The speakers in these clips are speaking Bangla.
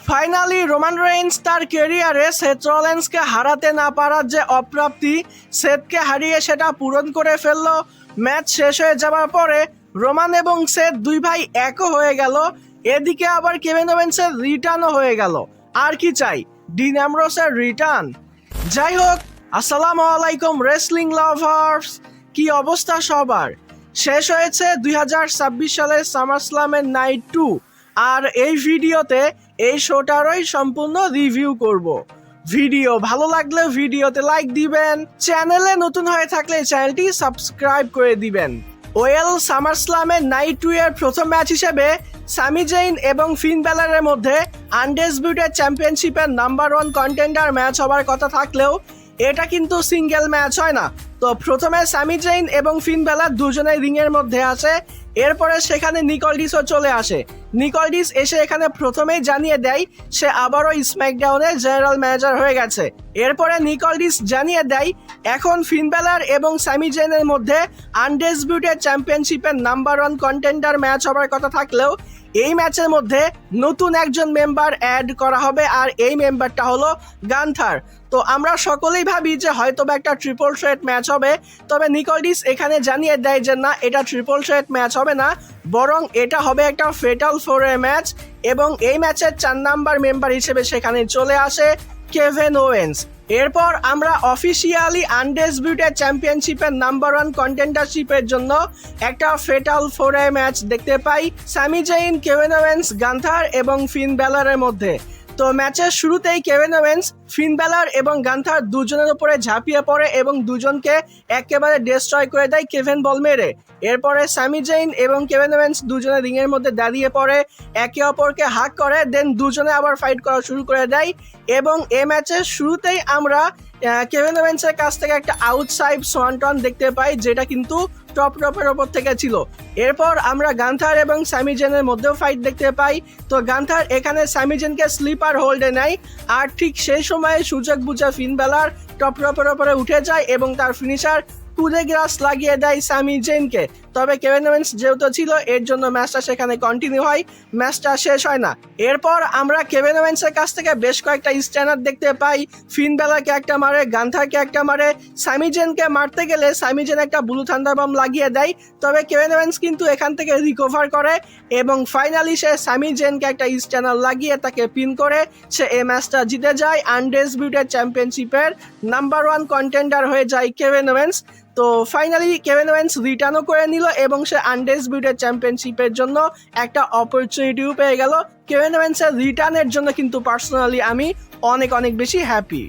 ফাইনালি রোমান রেইন্স তার ক্যারিয়ারে সেথ রলিন্সকে হারাতে না পারার যে অপ্রাপ্তি, সেথকে হারিয়ে সেটা পূরণ করে ফেললো। ম্যাচ শেষ হয়ে যাওয়ার পরে রোমান এবং সেথ দুই ভাই একও হয়ে গেল। এদিকে আবার কেভিন ওয়েন্সের রিটার্নও হয়ে গেল। আর কি চাই, ডিন অ্যামব্রোসের রিটার্ন। যাই হোক, আসসালামু আলাইকুম রেসলিং লাভার্স, কি অবস্থা সবার? শেষ হয়েছে 2026 সালের সামারস্ল্যামের নাইট 2, আর এই ভিডিওতে এই শোটারই সম্পূর্ণ রিভিউ করব। ভিডিও ভালো লাগলে ভিডিওতে লাইক দিবেন, চ্যানেলে নতুন হয়ে থাকলে চ্যানেলটি সাবস্ক্রাইব করে দিবেন। ওয়েল, সামারস্ল্যামের নাইট 2 এর প্রথম ম্যাচ হিসেবে সামি জেইন এবং ফিন ব্যালারের মধ্যে আনডিসপিউটেড চ্যাম্পিয়নশিপের নাম্বার 1 কন্টেন্ডার ম্যাচ হবার কথা থাকলেও এটা কিন্তু সিঙ্গেল ম্যাচ হয় না। তো প্রথমে সামি জেইন এবং ফিন ব্যালার দুজনেই রিংয়ের মধ্যে আসে। এরপরে সেখানে নিকলডিসও চলে আসে। নিকলডিস এসে এখানে প্রথমেই জানিয়ে দেয় সে আবারও স্ম্যাকডাউনের জেনারেল ম্যানেজার হয়ে গেছে। এরপরে নিকলডিস জানিয়ে দেয় এখন ফিন ব্যালার এবং সামি জেইনের মধ্যে আনডিসপিউটেড চ্যাম্পিয়নশিপের নাম্বার 1 কন্টেন্ডার ম্যাচ হবার কথা থাকলেও এই ম্যাচের মধ্যে নতুন একজন মেম্বার অ্যাড করা হবে, আর এই মেম্বারটা হলো গান্থার। তো আমরা সকলেই ভাবি যে হয়তো বা একটা ট্রিপল থ্রেট ম্যাচ হবে, তবে নিকলডিস এখানে জানিয়ে দেয় যে না, এটা ট্রিপল থ্রেট ম্যাচ হবে না, বরং এটা হবে একটা ফেটাল 4-এর ম্যাচ। এবং এই ম্যাচের 4 নাম্বার মেম্বার হিসেবে সেখানে চলে আসে কেভিন ওয়েন্স। এরপর আমরা অফিসিয়ালি আনডিসপিউটেড চ্যাম্পিয়নশিপের নাম্বার 1 কন্টেন্ডারশিপের জন্য একটা ফেটাল 4-এর ম্যাচ দেখতে পাই Sami Zayn, Kevin Owens, Gunther এবং ফিন ব্যালারের মধ্যে। তো ম্যাচের শুরুতেই কেভিন ওয়েন্স ফিন ব্যালার এবং গান্থার দুজনের উপরে ঝাঁপিয়ে পড়ে এবং দুজনকে একেবারে ডিস্ট্রয় করে দেয় কেভিন বল মেরে। এরপরে সামি জেইন এবং কেভিন ওয়েন্স দুজনে রিংয়ের মধ্যে দাঁড়িয়ে পড়ে, একে অপরকে হাক করে, দেন দুজনে আবার ফাইট করা শুরু করে দেয়। এবং এই ম্যাচের শুরুতেই আমরা কেভিন ওয়েন্সের কাছ থেকে একটা আউটসাইড সোয়ান্টন দেখতে পাই, যেটা কিন্তু টপ রপের ওপর থেকে ছিল। এরপর আমরা গান্থার এবং সামি জেনের মধ্যেও ফাইট দেখতে পাই। তো গান্থার এখানে সামি জেনকে স্লিপার হোল্ডে নেয়, আর ঠিক সেই সময়ে সুযোগ বুঝে ফিন ব্যালার টপ রপের ওপরে উঠে যায় এবং তার ফিনিশার কুদে গ্রাস লাগিয়ে দেয় সামি জেনকে। তবে কেভিন ওয়েন্স যেহেতু ছিল, এর জন্য ম্যাচটা সেখানে কন্টিনিউ হয়, ম্যাচটা শেষ হয় না। এরপর আমরা কেভিন ওয়েন্সের কাছ থেকে বেশ কয়েকটা স্ট্যান্ডার দেখতে পাই। ফিন ব্যালারকে একটা মারে, গান্থারকে একটা মারে, সামি জেনকে মারতে গেলে সামি জেন একটা ব্লু থান্ডার বম্ব লাগিয়ে দেয়। তবে কেভিন ওয়েন্স কিন্তু এখান থেকে রিকভার করে এবং ফাইনালি সে সামি জেনকে একটা স্ট্যান্ডার লাগিয়ে তাকে পিন করে সে এই ম্যাচটা জিতে যায়। আনডিসপিউটেড চ্যাম্পিয়নশিপের নাম্বার 1 কন্টেন্ডার হয়ে যায় কেভিন ওয়েন্স। তো ফাইনালি কেভিন ওয়েন্স রিটার্নও করে নিল এবং সে আনডিসপিউটেড চ্যাম্পিয়নশিপের জন্য একটা অপরচুনিটিও পেয়ে গেল। কেভিন ওয়েন্সের রিটার্নের জন্য কিন্তু পার্সোনালি আমি অনেক অনেক বেশি হ্যাপি।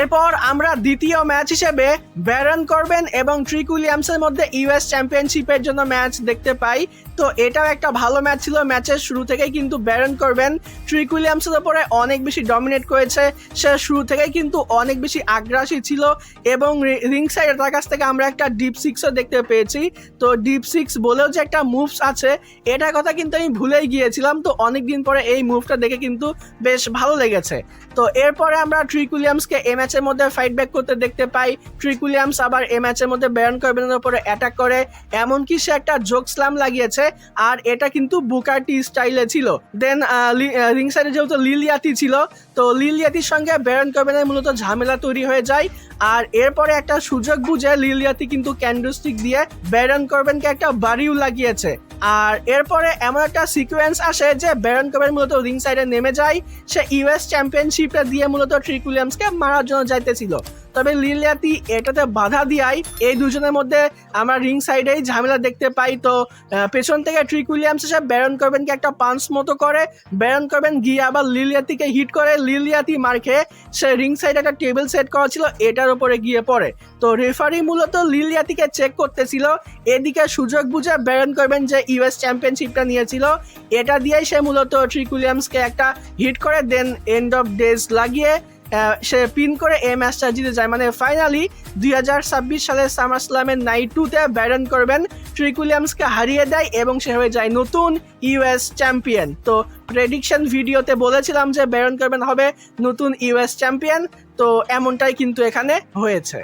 এরপর আমরা দ্বিতীয় ম্যাচ হিসেবে ব্যারন করবেন এবং ট্রিক উইলিয়ামসের মধ্যে ইউএস চ্যাম্পিয়নশিপের জন্য ম্যাচ দেখতে পাই। তো এটাও একটা ভালো ম্যাচ ছিল। ম্যাচের শুরু থেকেই কিন্তু ব্যারন করবেন ট্রিক উইলিয়ামসের উপরে অনেক বেশি ডমিনেট করেছে। সে শুরু থেকেই কিন্তু অনেক বেশি আগ্রাসী ছিল এবং রিং সাইডে তার কাছ থেকে আমরা একটা ডিপ সিক্সও দেখতে পেয়েছি। তো ডিপ সিক্স বলেও যে একটা মুভস আছে, এটার কথা কিন্তু আমি ভুলেই গিয়েছিলাম। তো অনেকদিন পরে এই মুভটা দেখে কিন্তু বেশ ভালো লেগেছে। তো এরপরে আমরা ট্রিক উইলিয়ামসকে এই ম্যাচের মধ্যে ফাইট ব্যাক করতে দেখতে পাই। ট্রিক উইলিয়ামস আবার এই ম্যাচের মধ্যে ব্যারন করবেনের উপরে অ্যাটাক করে, এমনকি সে একটা জোক স্ল্যাম লাগিয়েছে, আর এটা কিন্তু বুকার টি স্টাইলে ছিল। দেন রিং সাইডে যেহেতু লিলিয়াতি ছিল, তো লিলিয়াতির সঙ্গে ব্যারন করবেনের মূলত ঝামেলা তৈরি হয়ে যায়। আর এরপরে একটা সুযোগ বুঝে লিলিয়াতি কিন্তু ক্যান্ডোস্টিক দিয়ে ব্যারন করবেনকে একটা বাড়িও লাগিয়েছে। আর এরপরে এমন একটা সিকোয়েন্স আসে যে ব্যারন করবেন মূলত রিং সাইডে নেমে যায়। সে ইউএস চ্যাম্পিয়নশিপটা দিয়ে মূলত ট্রিক উইলিয়ামসকে মারার জন্য যাইতেছিল, তবে লিলিয়াতি এটাতে বাধা দিয়াই এই দুজনের মধ্যে আমরা রিং সাইডেই ঝামেলা দেখতে পাই। তো পেছন থেকে ট্রিক উইলিয়ামস এসে ব্যারন করবেনকে একটা পাঞ্চ মতো করে, ব্যারন করবেন গিয়ে আবার লিলিয়াতিকে হিট করে, লিলিয়াতি মার খেয়ে সে রিং সাইডে একটা টেবিল সেট করা ছিল এটার উপরে গিয়ে পড়ে। তো রেফারি মূলত লিলিয়াতিকে চেক করতেছিল, এদিকে সুযোগ বুঝে ব্যারন করবেন যে ইউএস চ্যাম্পিয়নশিপটা নিয়েছিল, এটা দিয়েই সে মূলত ট্রিক উইলিয়ামসকে একটা হিট করে, দেন এন্ড অফ ডেজ লাগিয়ে সে পিন করে এই ম্যাচটা জিতে যায়। মানে ফাইনালি 2026 সালের সামারস্ল্যামের নাইট 2-তে ব্যারন করবেন ট্রিক উইলিয়ামসকে হারিয়ে দেয় এবং সে হয়ে যায় নতুন ইউএস চ্যাম্পিয়ন। তো প্রেডিকশন ভিডিওতে বলেছিলাম যে ব্যারন করবেন হবে নতুন ইউএস চ্যাম্পিয়ন, তো এমনটাই কিন্তু এখানে হয়েছে।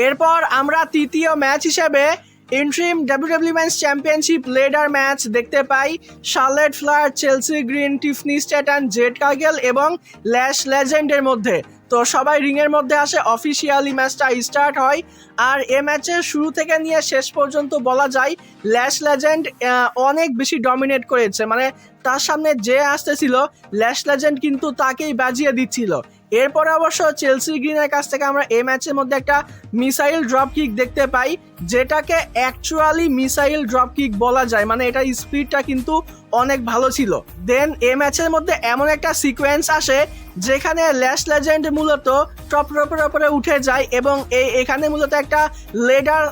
এরপর আমরা তৃতীয় ম্যাচ হিসেবে interim WW men's championship ladder match দেখতে পাই Charlotte Flair, Chelsea Green, Tiffany Stratton, Jade Cargill এবং ল্যাশ লেজেন্ডের মধ্যে। তো সবাই রিংয়ের মধ্যে আসে, অফিসিয়ালি ম্যাচটা স্টার্ট হয়। আর এ ম্যাচের শুরু থেকে নিয়ে শেষ পর্যন্ত বলা যায় ল্যাশ লেজেন্ড অনেক বেশি ডমিনেট করেছে, মানে তার সামনে যে আসতেছিল ল্যাশ লেজেন্ড কিন্তু তাকেই বাজিয়ে দিচ্ছিল। এরপরে অবশ্য চেলসি গ্রিনের কাছ থেকে আমরা এই ম্যাচের মধ্যে একটা মিসাইল ড্রপ কিক দেখতে পাই, যেটাকে অ্যাকচুয়ালি মিসাইল ড্রপ কিক বলা যায়, মানে এটার স্পিডটা কিন্তু অনেক ভালো ছিল। দেন এই ম্যাচের মধ্যে এমন একটা সিকোয়েন্স আসে যেখানে ল্যাশ লেজেন্ড মূলত টপ রোপের ওপরে উঠে যায় এবং এখানে মূলত একটা লেডার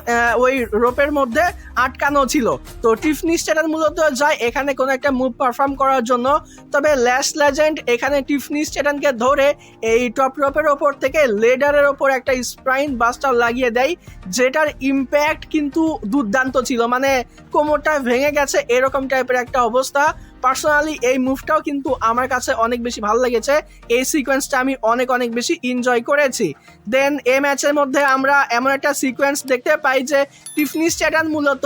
ওই রোপের মধ্যে আটকানো ছিল। তো টিফনি স্ট্যাটান মূলত যায় এখানে কোনো একটা মুভ পারফর্ম করার জন্য, তবে ল্যাশ লেজেন্ড এখানে টিফনি স্ট্যাটানকে ধরে এই টপ রোপের ওপর থেকে লেডারের ওপর একটা স্প্রাইন বাস্টার লাগিয়ে দেয়, যেটার ইম্প্যাক্ট কিন্তু দুর্দান্ত ছিল, মানে কোমরটা ভেঙে গেছে এরকম টাইপের একটা অবস্থা। পার্সোনালি এই মুভটাও কিন্তু আমার কাছে অনেক বেশি ভালো লেগেছে, এই সিকোয়েন্সটা আমি অনেক বেশি এনজয় করেছি। দেন এই ম্যাচের মধ্যে আমরা এমন একটা সিকোয়েন্স দেখতে পাই যে টিফনি স্ট্যাটান মূলত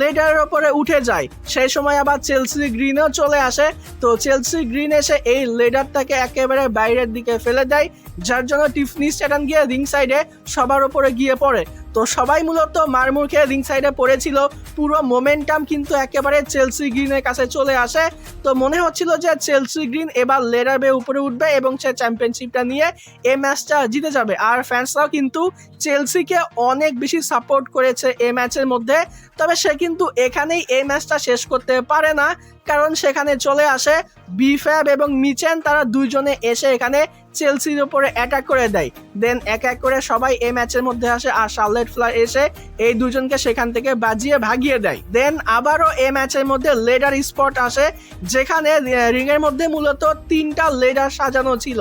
লেডারের ওপরে উঠে যায়, সেই সময় আবার চেলসি গ্রিনও চলে আসে। তো চেলসি গ্রিন এসে এই লেডারটাকে একেবারে বাইরের দিকে ফেলে দেয়, যার জন্য টিফনি স্ট্যাটান গিয়ে রিং সাইডে সবার ওপরে গিয়ে পড়ে। তো সবাই মূলত মারমুর খেয়ে রিং সাইডে পড়েছিল, পুরো মোমেন্টাম কিন্তু একেবারে চেলসি গ্রিনের কাছে চলে আসে। তো মনে হচ্ছিল যে চেলসি গ্রিন এবার লেডার বেয়ে উপরে উঠবে এবং সে চ্যাম্পিয়নশিপটা নিয়ে এই ম্যাচটা জিতে যাবে। আর ফ্যান্সরাও কিন্তু চেলসিকে অনেক বেশি সাপোর্ট করেছে এই ম্যাচের মধ্যে, তবে সে কিন্তু এখানেই এই ম্যাচটা শেষ করতে পারে না, কারণ সেখানে চলে আসে বিফ্যাব এবং মিচেন, তারা দুইজনে এসে এখানে চেলসির উপরে অ্যাটাক করে দেয়। দেন এক এক করে সবাই এই ম্যাচের মধ্যে আসে আর শার্লেট ফ্লার এসে এই দুজনকে সেখান থেকে বাজিয়ে ভাগিয়ে দেয়। দেন আবারও এই ম্যাচের মধ্যে লেডার স্পট আসে, যেখানে রিংয়ের মধ্যে মূলত 3টা লেডার সাজানো ছিল,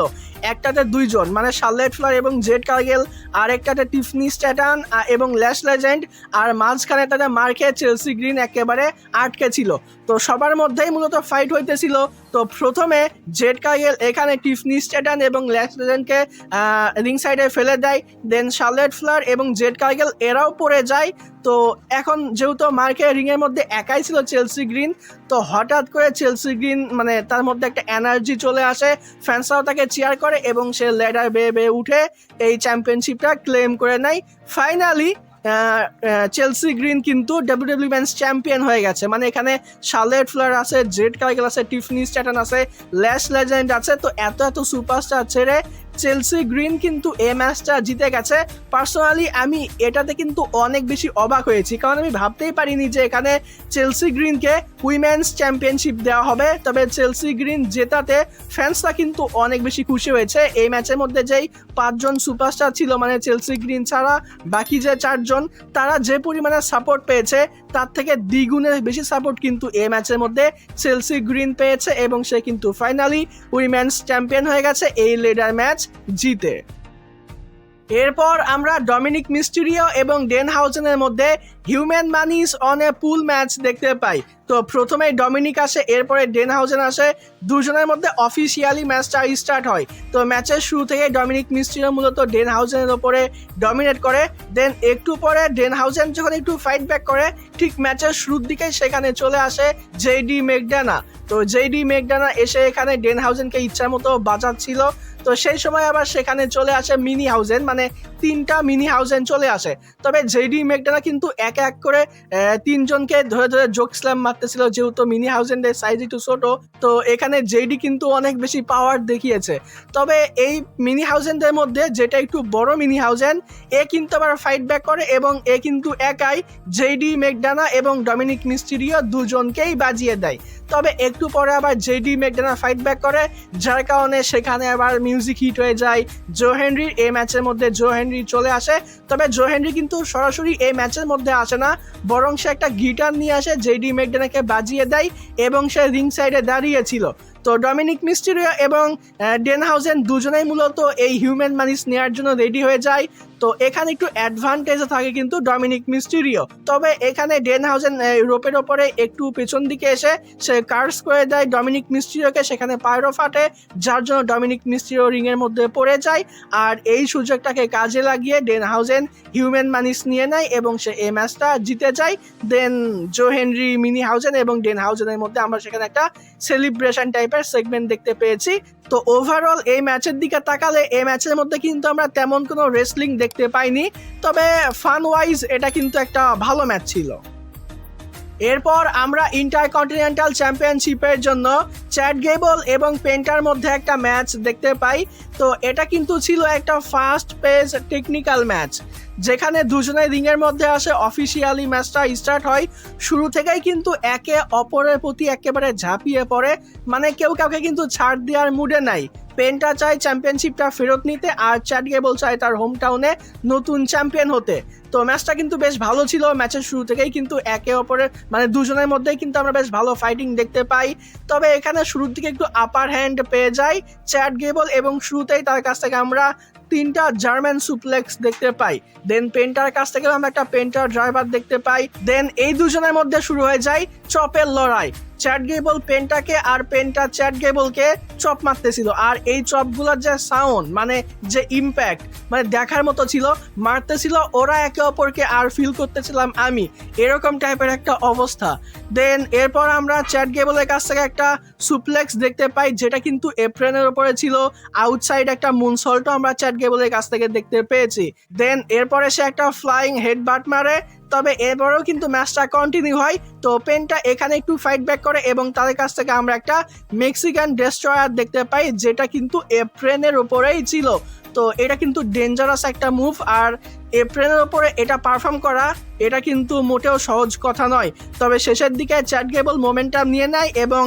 একটাতে 2জন মানে শার্লেট ফ্লার এবং জেড কার্গেল, আর একটাতে টিফনি স্ট্যাটান এবং ল্যাশ লেজেন্ড, আর মাঝখানে তাদের মার্কে চেলসি গ্রিন একেবারে আটকে ছিল। তো সবার মধ্যেই মূলত ফাইট হইতেছিল। তো প্রথমে জেড কার্গেল এখানে টিফনি স্ট্যাটান এবং ল্যাশ লেজেন্ডকে রিং সাইডে ফেলে দেয়। দেন শার্লেট ফ্লার এবং জেড কার্গেল এরাও পড়ে যায়। তো এখন যেহেতু মার্কে রিংয়ের মধ্যে একাই ছিল চেলসি গ্রিন, তো হঠাৎ করে চেলসি গ্রিন মানে তার মধ্যে একটা এনার্জি চলে আসে, ফ্যান্সরাও তাকে চিয়ার করে এবং সে লেডার বেয়ে উঠে এই চ্যাম্পিয়নশিপটা ক্লেম করে নেয়। ফাইনালি চেলসি গ্রিন কিন্তু ডাব্লিউডাব্লিউ মেন্স চ্যাম্পিয়ন হয়ে গেছে, মানে এখানে শার্লেট ফ্লার আছে, জেড কার্গেল আছে, টিফনি স্ট্যাটান আছে, ল্যাশ লেজেন্ড আছে। তো এত সুপারস্টার ছেড়ে চেলসি গ্রিন কিন্তু এই ম্যাচটা জিতে গেছে। পার্সোনালি আমি এটাতে কিন্তু অনেক বেশি অবাক হয়েছি, কারণ আমি ভাবতেই পারিনি যে এখানে চেলসি গ্রিনকে উইমেন্স চ্যাম্পিয়নশিপ দেওয়া হবে। তবে চেলসি গ্রিন জেতাতে ফ্যান্সরা কিন্তু অনেক বেশি খুশি হয়েছে। এই ম্যাচের মধ্যে যেই 5জন সুপারস্টার ছিল, মানে চেলসি গ্রিন ছাড়া বাকি যে 4জন, তারা যে পরিমাণে সাপোর্ট পেয়েছে তার থেকে দ্বিগুণের বেশি সাপোর্ট কিন্তু এই ম্যাচের মধ্যে চেলসি গ্রিন পেয়েছে এবং সে কিন্তু ফাইনালি উইমেন্স চ্যাম্পিয়ন হয়ে গেছে এই লেডার ম্যাচ জিতে। এরপর আমরা ডমিনিক মিস্টেরিও এবং ডেন হাউজেনের মধ্যে হিউম্যান মানিস অন এ পুল ম্যাচ দেখতে পাই। তো প্রথমে ডমিনিক আসে, এরপরে ডেন হাউজেন আসে, দুজনের মধ্যে অফিসিয়ালি ম্যাচটা স্টার্ট হয়। তো ম্যাচের শুরু থেকে ডমিনিক মিস্টেরিও মূলত ডেন হাউজেনের ওপরে ডমিনেট করে। দেন একটু পরে ডেন হাউজেন যখন একটু ফাইট ব্যাক করে, ঠিক ম্যাচের শুরুর দিকে সেখানে চলে আসে জেডি ম্যাকডোনা। তো জেডি ম্যাকডোনা এসে এখানে ডেন হাউজেনকে ইচ্ছা মতো বাজাচ্ছিল। তো সেই সময় আবার সেখানে চলে আসে মিনি হাউজেন, মানে 3টা মিনি হাউজেন চলে আসে। তবে জেডি ম্যাকডোনা কিন্তু এক এক করে 3জনকে ধরে জোক স্ল্যাম মারতেছিল, যেহেতু মিনি হাউজেনদের সাইজ একটু ছোট। তো এখানে জেডি কিন্তু অনেক বেশি পাওয়ার দেখিয়েছে। তবে এই মিনি হাউজেনদের মধ্যে যেটা একটু বড় মিনি হাউজেন, এ কিন্তু আবার ফাইট ব্যাক করে এবং এ কিন্তু একাই জেডি ম্যাকডোনা এবং ডমিনিক মিস্টেরিও দুজনকেই বাজিয়ে দেয়। তবে একটু পরে আবার জেডি ম্যাকডোনা ফাইট ব্যাক করে, যার কারণে সেখানে আবার মিউজিক হিট হয়ে যায় জো হেনরির। এই ম্যাচের মধ্যে জো হেনরি চলে আসে, তবে জো হেনরি কিন্তু সরাসরি এই ম্যাচের মধ্যে আসে না, বরং সে একটা গিটার নিয়ে আসে, জেডি ম্যাকডোনাকে বাজিয়ে দেয় এবং সে রিং সাইডে দাঁড়িয়েছিল। তো ডমিনিক মিস্টেরিও এবং ডেন হাউজেন দুজনেই মূলত এই হিউম্যান মানিস নেওয়ার জন্য রেডি হয়ে যায়। তো এখানে একটু অ্যাডভান্টেজে থাকে কিন্তু ডমিনিক মিস্টিরিও। তবে এখানে ডেনহাউজেন রোপের ওপরে একটু পেছন দিকে এসে সে কার্স করে দেয় ডমিনিক মিস্টিরিওকে, সেখানে পায়রো ফাটে, যার জন্য ডমিনিক মিস্টিরিও রিংয়ের মধ্যে পড়ে যায়। আর এই সুযোগটাকে কাজে লাগিয়ে ডেনহাউজেন হিউম্যান মানিস নিয়ে নেয় এবং সে এই ম্যাচটা জিতে যায়। দেন জো হেনরি, মিনি হাউজেন এবং ডেনহাউজেনের মধ্যে আমরা সেখানে একটা সেলিব্রেশন টাইপের সেগমেন্ট দেখতে পেয়েছি। তো ওভারঅল এই ম্যাচের দিকে তাকালে এই ম্যাচের মধ্যে কিন্তু আমরা তেমন কোনো রেসলিং দেখতে পাইনি, তবে ফান ওয়াইজ এটা কিন্তু একটা ভালো ম্যাচ ছিল। এরপর আমরা ইন্টারকন্টিনেন্টাল চ্যাম্পিয়নশিপের জন্য চ্যাড গেবল এবং পেন্টার মধ্যে একটা ম্যাচ দেখতে পাই। তো এটা কিন্তু ছিল একটা ফাস্ট পেস টেকনিক্যাল ম্যাচ, যেখানে দুজনের রিংয়ের মধ্যে আসে। অফিসিয়ালি ম্যাচটা স্টার্ট হয়, শুরু থেকেই কিন্তু একে অপরের প্রতি একেবারে ঝাঁপিয়ে পড়ে, মানে কেউ কাউকে কিন্তু ছাড় দেওয়ার মুডে নাই। পেন্টা চায় চ্যাম্পিয়নশিপটা ফেরত নিতে, আর চ্যাড গেবল চায় তার হোম টাউনে নতুন চ্যাম্পিয়ন হতে। তো ম্যাচটা কিন্তু বেশ ভালো ছিল। ম্যাচের শুরু থেকেই কিন্তু একে অপরের মানে দুজনের মধ্যেই কিন্তু আমরা বেশ ভালো ফাইটিং দেখতে পাই। তবে এখানে শুরুর দিকে একটু আপার হ্যান্ড পেয়ে যায় চ্যাড গেবল এবং শুরুতেই তার কাছ থেকে আমরা 3টা জার্মান সুপ্লেক্স দেখতে পাই। দেন পেন্টার কাছ থেকে আমরা একটা পেন্টার ড্রাইভার দেখতে পাই। দেন এই দুজনের মধ্যে শুরু হয়ে যায় চপের লড়াই। চ্যাড গেবল পেন্টাকে আর পেন্টা চ্যাড গেবলকে চপ মারতেছিল, আর এই চপগুলোর যে সাউন্ড মানে যে ইম্প্যাক্ট মানে দেখার মতো ছিল। মারতেছিল ওরা একে অপরকে আর ফিল করতেছিলাম আমি, এরকম টাইপের একটা অবস্থা। দেন এরপর আমরা চ্যাড গেবলের কাছ থেকে একটা সুপ্লেক্স দেখতে পাই, যেটা কিন্তু এপ্রেনের উপরে ছিল। আউটসাইড একটা মুনসল্টও আমরা চ্যাড গেবলের কাছ থেকে দেখতে পেয়েছি। দেন এরপরে সে একটা ফ্লাইং হেডবাট মারে। তবে এরপরেও কিন্তু ম্যাচটা কন্টিনিউ হয়। তো পেন্টা এখানে একটু ফাইট ব্যাক করে এবং তাদের কাছ থেকে আমরা একটা মেক্সিকান ডেস্ট্রয়ার দেখতে পাই, যেটা কিন্তু এপ্রেনের উপরেই ছিল। তো এটা কিন্তু ডেঞ্জারাস একটা মুভ, আর এপ্রেনের ওপরে এটা পারফর্ম করা এটা কিন্তু মোটেও সহজ কথা নয়। তবে শেষের দিকে চ্যাড গেবল মোমেন্টাম নিয়ে নেয় এবং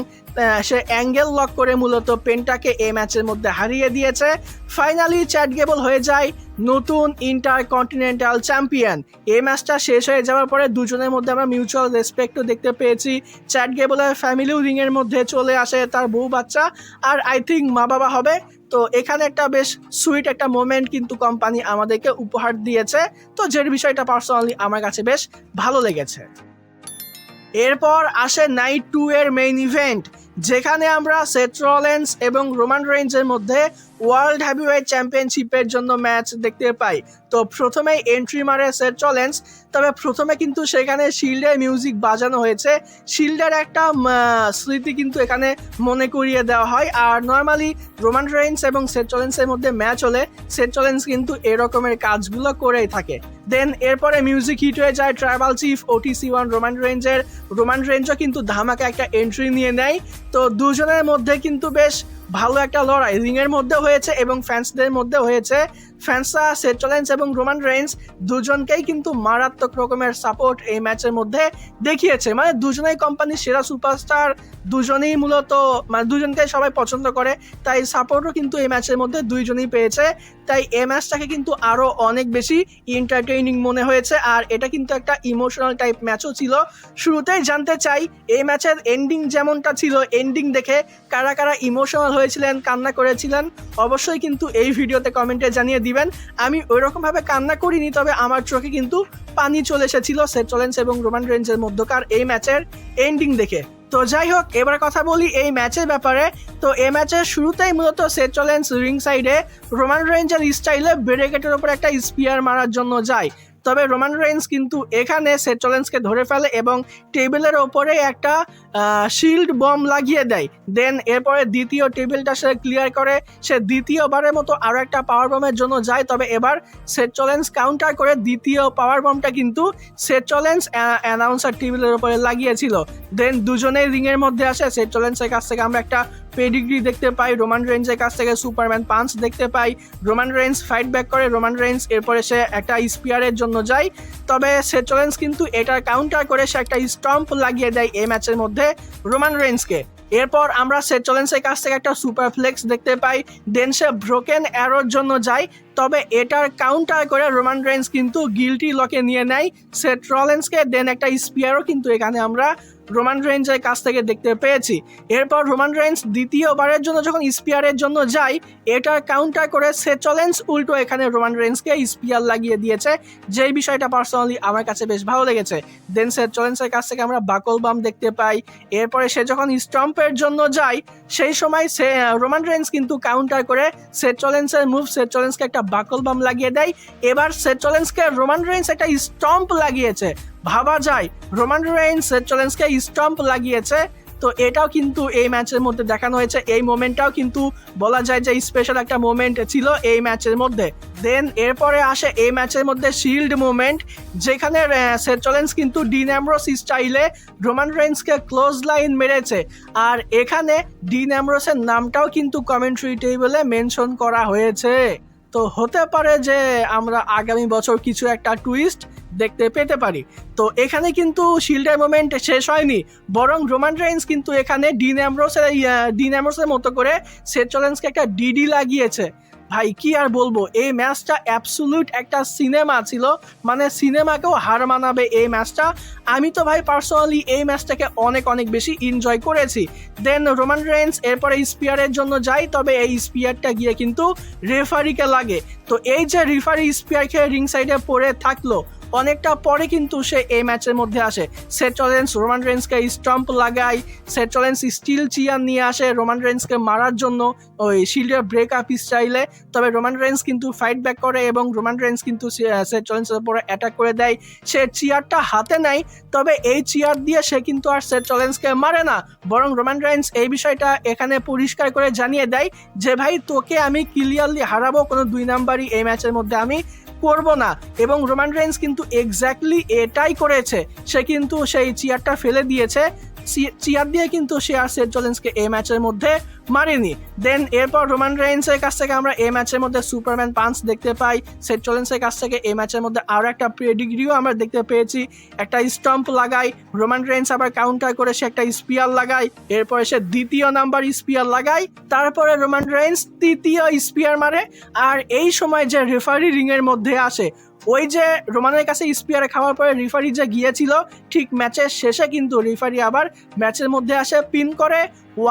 সে অ্যাঙ্গেল লক করে মূলত পেন্টাকে এই ম্যাচের মধ্যে হারিয়ে দিয়েছে। ফাইনালি চ্যাড গেবল হয়ে যায় নতুন ইন্টারকন্টিনেন্টাল চ্যাম্পিয়ন। এই ম্যাচটা শেষ হয়ে যাওয়ার পরে দুজনের মধ্যে আমরা মিউচুয়াল রেসপেক্টও দেখতে পেয়েছি। চ্যাড গেবলের ফ্যামিলিও রিংয়ের মধ্যে চলে আসে, তার বউ বাচ্চা আর আই থিঙ্ক মা বাবা হবে। তো এখানে একটা বেশ সুইট একটা মোমেন্ট কিন্তু কোম্পানি আমাদেরকে উপহার দিয়েছে। তো যে বিষয়টা পার্সোনালি আমার কাছে বেশ ভালো লেগেছে। এরপর আসে নাইট 2 এর মেইন ইভেন্ট, যেখানে আমরা সেথ রলিন্স এবং রোমান রেইন্সের মধ্যে ওয়ার্ল্ড হেভিওয়েট চ্যাম্পিয়নশিপের জন্য ম্যাচ দেখতে পাই। তো প্রথমেই এন্ট্রি মারে সেথ রলিন্স, তবে প্রথমে কিন্তু সেখানে শিল্ডের মিউজিক বাজানো হয়েছে। শিল্ডের একটা স্মৃতি কিন্তু এখানে মনে করিয়ে দেওয়া হয়। আর নর্মালি রোমান রেইন্স এবং সেথ রলিন্সের মধ্যে ম্যাচ হলে সেথ রলিন্স কিন্তু এরকমের কাজগুলো করেই থাকে। দেন এরপরে মিউজিক হিট হয়ে যায় ট্রাইবাল চিফ OTC1 রোমান রেইন্সও কিন্তু ধামাকা একটা এন্ট্রি নিয়ে নেয়। তো দুজনের মধ্যে কিন্তু বেশ ভালো একটা লড়াই রিংয়ের মধ্যে হয়েছে এবং ফ্যান্সদের মধ্যে হয়েছে। ফ্যান্সরা সেথ রলিন্স এবং রোমান রেইন্স দুজনকেই কিন্তু মারাত্মক রকমের সাপোর্ট এই ম্যাচের মধ্যে দেখিয়েছে। মানে দুজনেই কোম্পানির সেরা সুপারস্টার, দুজনেই মূলত মানে দুজনকে সবাই পছন্দ করে, তাই সাপোর্টও কিন্তু এই ম্যাচের মধ্যে দুইজনই পেয়েছে। তাই এই ম্যাচটাকে কিন্তু আরও অনেক বেশি এন্টারটেইনিং মনে হয়েছে। আর এটা কিন্তু একটা ইমোশনাল টাইপ ম্যাচও ছিল। শুরুতেই জানতে চাই এই ম্যাচের এন্ডিং যেমনটা ছিল, এন্ডিং দেখে কারা কারা ইমোশনাল হয়েছিলেন, কান্না করেছিলেন, অবশ্যই কিন্তু এই ভিডিওতে কমেন্টে জানিয়ে দিবেন। আমি ওইরকমভাবে কান্না করিনি, তবে আমার চোখে কিন্তু পানি চলে এসেছিল সেথ রলিন্স এবং রোমান রেইন্সের মধ্যকার এই ম্যাচের এন্ডিং দেখে। তো যাই হোক, এবার কথা বলি এই ম্যাচের ব্যাপারে। তো এই ম্যাচের শুরুতেই মূলত সেথ রলিন্স রিং সাইডে রোমান রেইন্সের স্টাইলে ব্যারিকেডের উপর একটা স্পিয়ার মারার জন্য যায়। তবে রোমান রেইন্স কিন্তু এখানে সেথ রলিন্সকে ধরে ফেলে এবং টেবিলের ওপরে একটা শিল্ড বম লাগিয়ে দেয়। দেন এরপরে দ্বিতীয় টেবিলটা সে ক্লিয়ার করে, সে দ্বিতীয়বারের মতো আরও একটা পাওয়ার বমের জন্য যায়। তবে এবার সেথ রলিন্স কাউন্টার করে দ্বিতীয় পাওয়ার বমটা কিন্তু সেথ রলিন্স অ্যানাউন্সার টেবিলের উপরে লাগিয়েছিল। দেন দুজনেই রিংয়ের মধ্যে আসে। সেথ রলিন্সের কাছ থেকে আমরা একটা পেডিগ্রি দেখতে পাই, রোমান রেইন্সের কাছ থেকে সুপারম্যান পাঞ্চ দেখতে পাই। রোমান রেইন্স ফাইট ব্যাক করে, রোমান রেইন্স এরপরে সে একটা স্পিয়ারের জন্য যায়। তবে সেথ রলিন্স কিন্তু এটার কাউন্টার করে সে একটা স্টম্প লাগিয়ে দেয় এই ম্যাচের মধ্যে রোমান রেইন্সকে। এরপর আমরা সেথ রলিন্সের কাছ থেকে একটা সুপার ফ্লেক্স দেখতে পাই। দেন সে ব্রোকেন অ্যারোর জন্য যায়, তবে এটার কাউন্টার করে রোমান রেইন্স কিন্তু গিল্টি লকে নিয়ে নেয় সেথ রলিন্সকে। দেন একটা স্পিয়ারও কিন্তু এখানে আমরা রোমান রেইন্সের কাছ থেকে দেখতে পেয়েছি। এরপর রোমান রেইন্স দ্বিতীয়বারের জন্য যখন স্পিয়ারের জন্য যায়, এটার কাউন্টার করে সেথ রলিন্স উল্টো এখানে রোমান রেইন্সকে স্পিয়ার লাগিয়ে দিয়েছে, যেই বিষয়টা পার্সোনালি আমার কাছে বেশ ভালো লেগেছে। দেন সেথ রলিন্সের কাছ থেকে আমরা বাকল বাম দেখতে পাই। এরপরে সে যখন স্টম্পের জন্য যায়, সেই সময় সে রোমান রেইন্স কিন্তু কাউন্টার করে সেথ রলিন্সের মুভ, সেথ রলিন্সকে একটা বাকল বাম লাগিয়ে দেয়। এবার সেথ রলিন্সকে রোমান রেইন্স একটা স্টম্প লাগিয়েছে। ভাবা যায় রোমান রেইন্স সেথ রলিন্সকে স্টম্প লাগিয়েছে। তো এটাও কিন্তু এই ম্যাচের মধ্যে দেখানো হয়েছে। এই মোমেন্টটাও কিন্তু বলা যায় যে স্পেশাল একটা মোমেন্ট ছিল এই ম্যাচের মধ্যে। দেন এরপরে আসে এই ম্যাচের মধ্যে শিল্ড মোমেন্ট, যেখানে সেথ রলিন্স কিন্তু ডিন অ্যামব্রোস স্টাইলে রোমান রেইন্সকে ক্লোজ লাইন মেরেছে। আর এখানে ডিন অ্যামব্রোসের নামটাও কিন্তু কমেন্ট্রি টেবিলে মেনশন করা হয়েছে। তো হতে পারে যে আমরা আগামী বছর কিছু একটা টুইস্ট দেখতে পেতে পারি। তো এখানে কিন্তু শিল্ডের মোমেন্ট শেষ হয়নি, বরং রোমান রেইন্স কিন্তু এখানে ডিন অ্যামব্রোসের মতো করে সেথ রলিন্সকে একটা ডিডি লাগিয়েছে। ভাই কি আর বলবো, এই ম্যাচটা অ্যাবসুলুট একটা সিনেমা ছিল, মানে সিনেমাকেও হার মানাবে এই ম্যাচটা। আমি তো ভাই পার্সোনালি এই ম্যাচটাকে অনেক অনেক বেশি এনজয় করেছি। দেন রোমান রেইন্স এরপরে স্পিয়ারের জন্য যায়, তবে এই স্পিয়ারটা গিয়ে কিন্তু রেফারিকে লাগে। তো এই যে রেফারি স্পিয়ার খেয়ে রিং সাইডে পড়ে থাকলো, অনেকটা পরে কিন্তু সে এই ম্যাচের মধ্যে আসে। সেথ রলিন্স রোমান রেইন্সকে স্টম্প লাগায়, সেথ রলিন্স স্টিল চিয়ার নিয়ে আসে রোমান রেইন্সকে মারার জন্য ওই শিল্ডের ব্রেক আপ স্টাইলে। তবে রোমান রেইন্স কিন্তু ফাইট ব্যাক করে এবং রোমান রেইন্স কিন্তু সেথ রলিন্সের উপরে অ্যাটাক করে দেয়। সে চিয়ারটা হাতে নেয়, তবে এই চিয়ার দিয়ে সে কিন্তু আর সেথ রলিন্সকে মারে না, বরং রোমান রেইন্স এই বিষয়টা এখানে পরিষ্কার করে জানিয়ে দেয় যে ভাই তোকে আমি ক্লিয়ারলি হারাবো, কোনো 2 নাম্বারই এই ম্যাচের মধ্যে আমি করব না। এবং রোমান রেইন্স কিন্তু এক্স্যাক্টলি এটাই করেছে, সে কিন্তু সেই চেয়ারটা ফেলে দিয়েছে। চেয়ার দিয়ে কিন্তু সে আর সেথ রলিন্সকে এই ম্যাচের মধ্যে মারেনি। দেন এরপর রোমান রেইন্সের কাছ থেকে আমরা এই ম্যাচের মধ্যে সুপারম্যান পাঞ্চ দেখতে পাই। সেথ রলিন্সের কাছ থেকে এই ম্যাচের মধ্যে আরও একটা পেডিগ্রিও আমরা দেখতে পেয়েছি। একটা স্টম্প লাগায় রোমান রেইন্স, আবার কাউন্টার করে সে একটা স্পিয়ার লাগায়, এরপরে সে দ্বিতীয় নাম্বার স্পিয়ার লাগায়, তারপরে রোমান রেইন্স তৃতীয় স্পিয়ার মারে। আর এই সময় যে রেফারি রিংয়ের মধ্যে আসে, ওই যে রোমানের কাছে স্পিয়ারে খাওয়ার পরে রেফারি যে গিয়েছিল, ঠিক ম্যাচের শেষে কিন্তু রেফারি আবার ম্যাচের মধ্যে আসে, পিন করে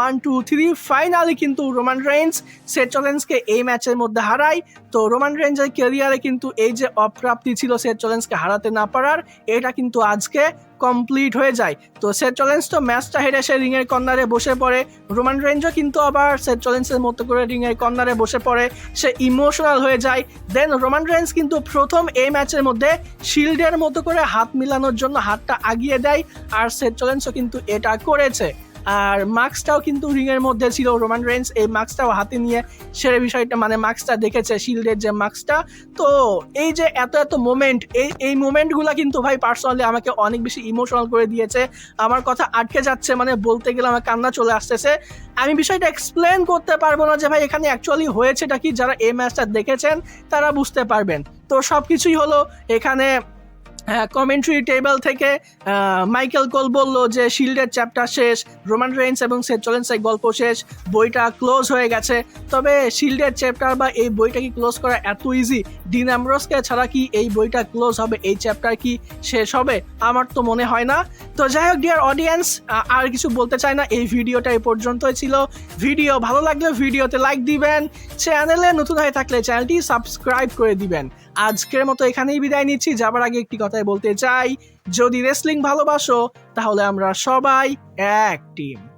1 2 3 ফাইনালি কিন্তু রোমান রেইন্স সেথ রলিন্সকে এই ম্যাচের মধ্যে হারায়। তো রোমান রেইন্সের ক্যারিয়ারে কিন্তু এই যে অপ্রাপ্তি ছিল সেথ রলিন্সকে হারাতে না পারার, এটা কিন্তু আজকে কমপ্লিট হয়ে যায়। তো সেথ রলিন্স তো ম্যাচটা হেরে সে রিংয়ের কর্নারে বসে পড়ে, রোমান রেইন্সও কিন্তু আবার সেথ রলিন্সের মতো করে রিংয়ের কর্নারে বসে পড়ে, সে ইমোশনাল হয়ে যায়। দেন রোমান রেইন্স কিন্তু প্রথম এই ম্যাচের মধ্যে শিল্ডের মতো করে হাত মিলানোর জন্য হাতটা আগিয়ে দেয়, আর সেথ রলিন্সও কিন্তু এটা করেছে। আর মাস্কটাও কিন্তু রিংয়ের মধ্যে ছিল, রোমান রেইন্স এই মাস্কটাও হাতে নিয়ে সেরে বিষয়টা, মানে মাস্কটা দেখেছে শিল্ডের যে মাস্কটা। তো এই যে এত এত মোমেন্ট, এই মোমেন্টগুলো কিন্তু ভাই পার্সোনালি আমাকে অনেক বেশি ইমোশনাল করে দিয়েছে। আমার কথা আটকে যাচ্ছে, মানে বলতে গেলে আমার কান্না চলে আসতেছে। আমি বিষয়টা এক্সপ্লেন করতে পারবো না যে ভাই এখানে অ্যাকচুয়ালি হয়েছেটা কি, যারা এই ম্যাচটা দেখেছেন তারা বুঝতে পারবেন। তো সব কিছুই হলো এখানে। কমেন্ট্রি টেবিল থেকে মাইকেল কোল বলল যে শিল্ডের চ্যাপ্টার শেষ, রোমান রেইন্স এবং সেথ রলিন্সের গল্প শেষ, বইটা ক্লোজ হয়ে গেছে। তবে শিল্ডের চ্যাপ্টার বা এই বইটা কি ক্লোজ করা এত ইজি? ডিন অ্যামব্রোসকে ছাড়া কি এই বইটা ক্লোজ হবে, এই চ্যাপ্টার কি শেষ হবে? আমার তো মনে হয় না। তো যাই হোক ডিয়ার অডিয়েন্স, আর কিছু বলতে চাই না, এই ভিডিওটা এই পর্যন্তই ছিল। ভিডিও ভালো লাগলে ভিডিওতে লাইক দিবেন, চ্যানেলে নতুন হয়ে থাকলে চ্যানেলটি সাবস্ক্রাইব করে দিবেন। আজকের মতো এখানেই বিদায় নিচ্ছি। যাবার আগে একটি কথাই বলতে চাই, যদি রেসলিং ভালোবাসো তাহলে আমরা সবাই এক টিম।